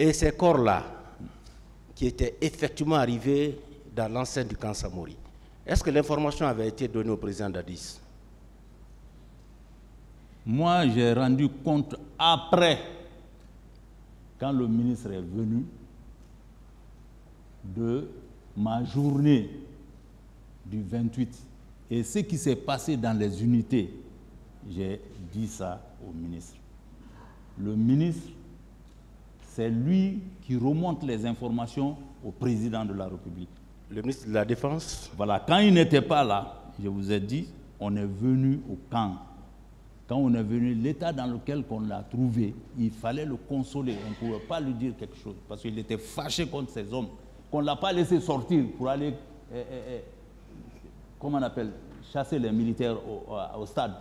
Et ces corps-là, qui étaient effectivement arrivés dans l'enceinte du camp Samori, est-ce que l'information avait été donnée au président Dadis? Moi, j'ai rendu compte après, quand le ministre est venu, de ma journée du 28. Et ce qui s'est passé dans les unités, j'ai dit ça au ministre. Le ministre, c'est lui qui remonte les informations au président de la République. Le ministre de la Défense? Voilà, quand il n'était pas là, je vous ai dit, on est venu au camp. Quand on est venu, l'état dans lequel on l'a trouvé, il fallait le consoler. On ne pouvait pas lui dire quelque chose parce qu'il était fâché contre ces hommes, qu'on ne l'a pas laissé sortir pour aller, comment on appelle, chasser les militaires au stade.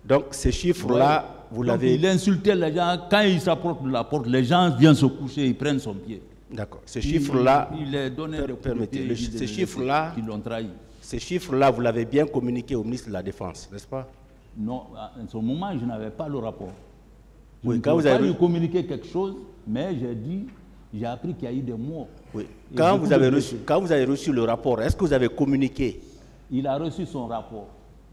Donc ces chiffres-là, vous l'avez... Il insultait les gens. Quand il s'approche de la porte, les gens viennent se coucher, ils prennent son pied. D'accord. Ces chiffres-là... Il les donnait des permettez, ces chiffres-là... qui l'ont trahi. Ces chiffres-là, vous l'avez bien communiqué au ministre de la Défense, n'est-ce pas? Non, à ce moment, je n'avais pas le rapport. Je oui, ne pouvais pas lui communiquer quelque chose, mais j'ai appris qu'il y a eu des morts. Oui. Quand vous avez reçu le rapport, est-ce que vous avez communiqué? Il a reçu son rapport.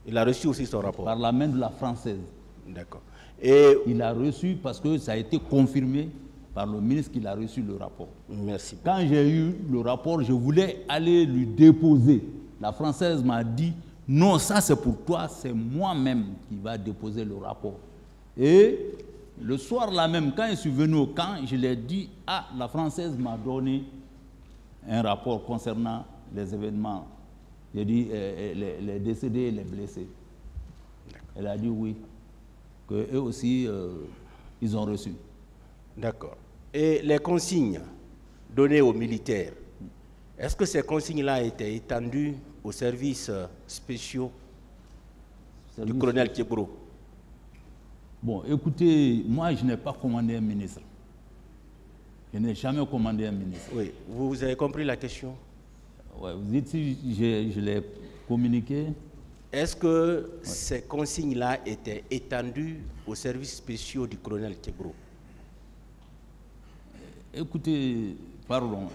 Il a reçu aussi son rapport? Par la main de la Française. D'accord. Et il a reçu parce que ça a été confirmé par le ministre qu'il a reçu le rapport. Merci. Quand j'ai eu le rapport, je voulais aller lui déposer. La Française m'a dit, non, ça c'est pour toi, c'est moi-même qui va déposer le rapport. Et le soir là même, quand je suis venu au camp, je lui ai dit, ah, la Française m'a donné un rapport concernant les événements. J'ai dit, les décédés et les blessés. Elle a dit oui, qu'eux aussi, ils ont reçu. D'accord. Et les consignes données aux militaires, est-ce que ces consignes-là étaient étendues aux services spéciaux du colonel Thiebro? Bon, écoutez, moi je n'ai pas commandé un ministre. Je n'ai jamais commandé un ministre. Oui, vous avez compris la question? Ouais, vous dites si je l'ai communiqué. Est-ce que ces consignes-là étaient étendues aux services spéciaux du colonel Thiebro? Écoutez, pardon,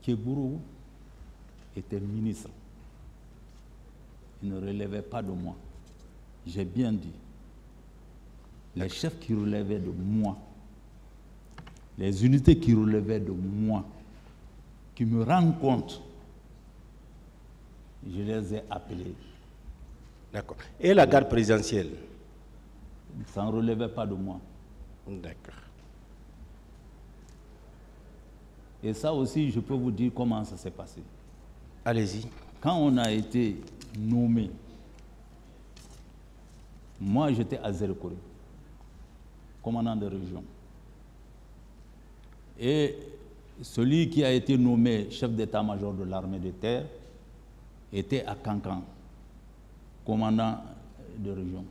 Thiebro était ministre. Il ne relevait pas de moi. J'ai bien dit. Les chefs qui relevaient de moi, les unités qui relevaient de moi, qui me rendent compte, je les ai appelés. D'accord. Et la garde présidentielle? Ça ne relevait pas de moi. D'accord. Et ça aussi, je peux vous dire comment ça s'est passé. Allez-y. Quand on a été nommé, moi j'étais à Zérekore, commandant de région. Et celui qui a été nommé chef d'état-major de l'armée de terre était à Kankan, commandant de région.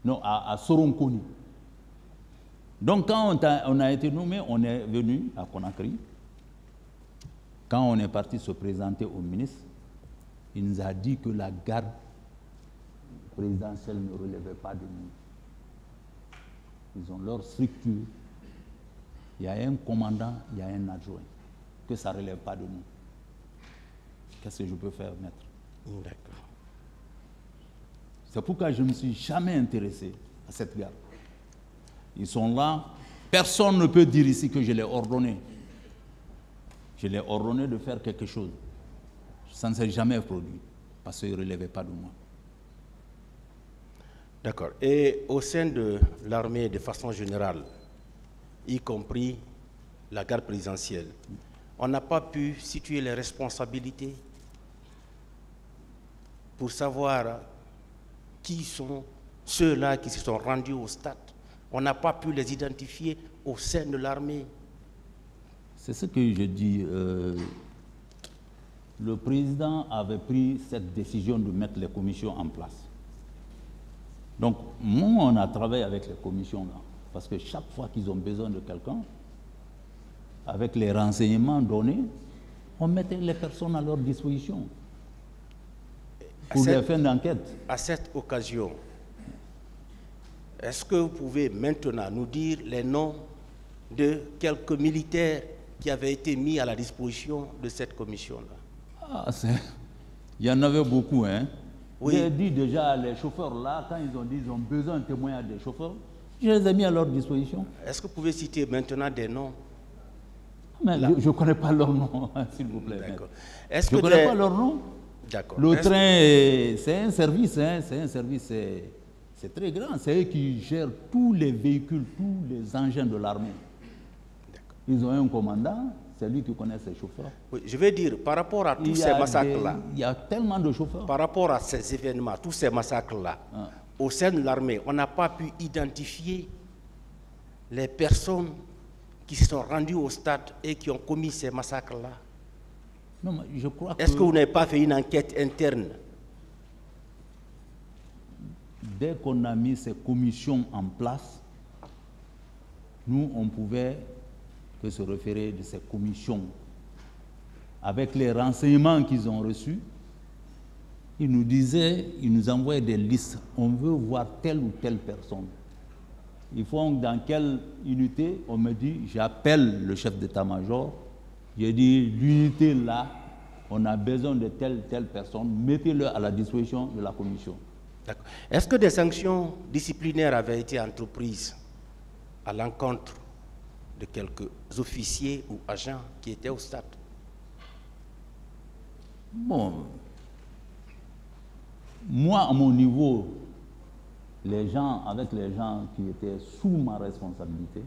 Non, à Soronkoni. Donc quand on a été nommé, on est venu à Conakry. Quand on est parti se présenter au ministre, il nous a dit que la garde présidentielle ne relevait pas de nous. Ils ont leur structure. Il y a un commandant, il y a un adjoint. Que ça ne relève pas de nous. Qu'est-ce que je peux faire, maître? D'accord. C'est pourquoi je ne me suis jamais intéressé à cette garde. Ils sont là. Personne ne peut dire ici que je l'ai ordonné. Je l'ai ordonné de faire quelque chose. Ça ne s'est jamais produit parce qu'ils ne relevaient pas de moi. D'accord. Et au sein de l'armée, de façon générale, y compris la garde présidentielle, on n'a pas pu situer les responsabilités pour savoir qui sont ceux-là qui se sont rendus au stade. On n'a pas pu les identifier au sein de l'armée. C'est ce que je dis. Le président avait pris cette décision de mettre les commissions en place. Donc, nous, on a travaillé avec les commissions là. Parce que chaque fois qu'ils ont besoin de quelqu'un, avec les renseignements donnés, on mettait les personnes à leur disposition pour les fins d'enquête. À cette occasion, Est-ce que vous pouvez maintenant nous dire les noms de quelques militaires qui avaient été mis à la disposition de cette commission-là? Ah, il y en avait beaucoup, hein. Oui. J'ai dit déjà, les chauffeurs là, quand ils ont dit qu'ils ont besoin de témoignage des chauffeurs, je les ai mis à leur disposition. Est-ce que vous pouvez citer maintenant des noms? Mais je ne connais pas leur nom, s'il vous plaît. D'accord. Je ne connais pas leur nom. D'accord. Le train, c'est un service, hein, c'est très grand. C'est eux qui gèrent tous les véhicules, tous les engins de l'armée. Ils ont un commandant, c'est lui qui connaît ses chauffeurs. Oui, je veux dire, par rapport à tous ces massacres-là, il y a tellement de chauffeurs. par rapport à ces événements, tous ces massacres-là, au sein de l'armée, on n'a pas pu identifier les personnes qui se sont rendues au stade et qui ont commis ces massacres-là. Non, mais je crois Est-ce que vous n'avez pas fait une enquête interne? Dès qu'on a mis ces commissions en place, nous, on pouvait que se référer de ces commissions. Avec les renseignements qu'ils ont reçus, ils nous disaient, ils nous envoyaient des listes. On veut voir telle ou telle personne. Ils font dans quelle unité? On me dit, j'appelle le chef d'état-major. J'ai dit, l'unité là, on a besoin de telle personne, mettez-le à la disposition de la commission. D'accord. Est-ce que des sanctions disciplinaires avaient été entreprises à l'encontre de quelques officiers ou agents qui étaient au stade? Bon, moi, à mon niveau, avec les gens qui étaient sous ma responsabilité,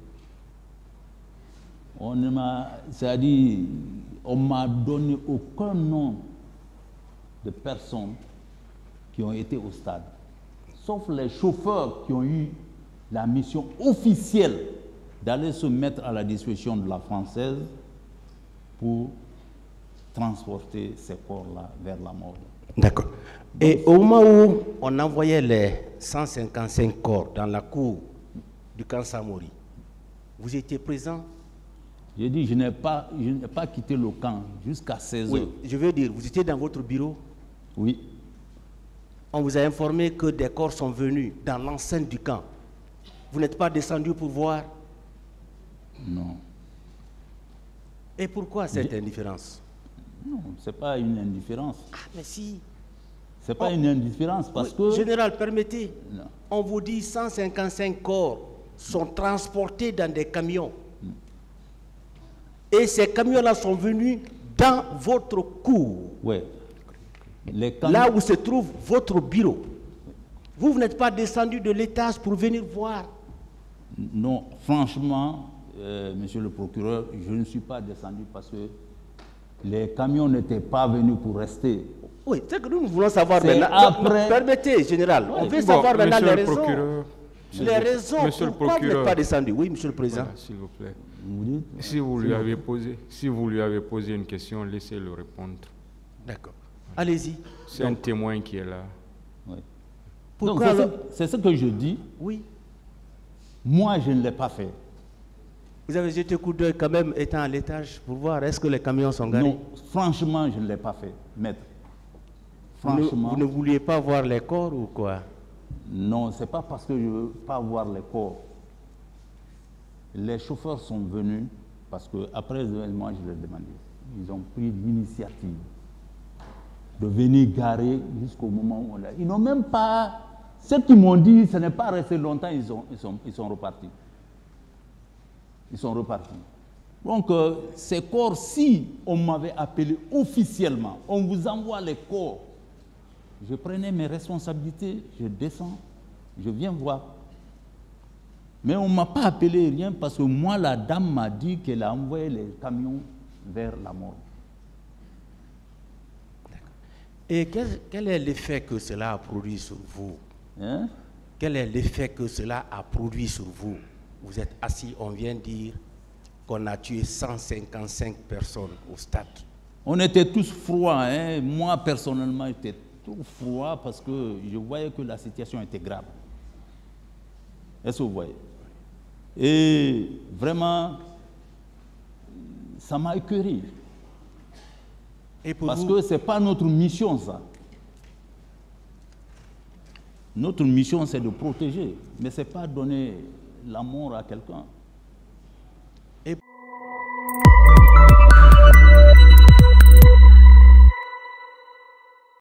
on m'a donné aucun nom de personnes qui ont été au stade, sauf les chauffeurs qui ont eu la mission officielle d'aller se mettre à la disposition de la Française pour transporter ces corps-là vers la mort. D'accord. Et au moment où on envoyait les 155 corps dans la cour du camp Samori, vous étiez présent? J'ai dit, je n'ai pas quitté le camp jusqu'à 16 Oui, heures. je veux dire, vous étiez dans votre bureau? Oui. On vous a informé que des corps sont venus dans l'enceinte du camp. Vous n'êtes pas descendu pour voir? Non. Et pourquoi cette indifférence? Non, ce n'est pas une indifférence. Ah, mais si. Ce n'est pas une indifférence parce que... Général, permettez. Non. On vous dit 155 corps sont transportés dans des camions. Et ces camions-là sont venus dans votre cour. Oui. Là où se trouve votre bureau. Vous n'êtes pas descendu de l'étage pour venir voir? Non, franchement, monsieur le procureur, je ne suis pas descendu parce que les camions n'étaient pas venus pour rester. Oui, c'est que nous voulons savoir maintenant. Après... Permettez, général, on veut savoir maintenant les raisons. Les raisons pourquoi vous n'êtes pas descendu. Oui, monsieur le président. Voilà, s'il vous plaît. Si vous lui avez posé une question, laissez-le répondre. D'accord. Allez-y. C'est un témoin qui est là. Oui. Pourquoi c'est ce que je dis. Oui. Moi, je ne l'ai pas fait. Vous avez jeté un coup d'œil quand même étant à l'étage pour voir est-ce que les camions sont garés? Non, franchement, je ne l'ai pas fait, maître. Franchement. Vous ne vouliez pas voir les corps ou quoi? Non, ce n'est pas parce que je ne veux pas voir les corps. Les chauffeurs sont venus parce qu'après l'événement, je leur ai demandé. Ils ont pris l'initiative de venir garer jusqu'au moment où on l'a. Ils n'ont même pas... Ceux qui m'ont dit, ce n'est pas resté longtemps, ils sont repartis. Ils sont repartis. Donc, ces corps, si on m'avait appelé officiellement, on vous envoie les corps, je prenais mes responsabilités, je descends, je viens voir. Mais on ne m'a pas appelé rien parce que moi, la dame m'a dit qu'elle a envoyé les camions vers la mort. Et quel est l'effet que cela a produit sur vous? Hein? Quel est l'effet que cela a produit sur vous? Vous êtes assis, on vient dire qu'on a tué 155 personnes au stade. On était tous froids. Hein? Moi, personnellement, j'étais tout froid parce que je voyais que la situation était grave. Est-ce que vous voyez? Et vraiment, ça m'a écœuré. Et pour parce vous... que ce n'est pas notre mission, ça. Notre mission, c'est de protéger, mais ce n'est pas donner la mort à quelqu'un.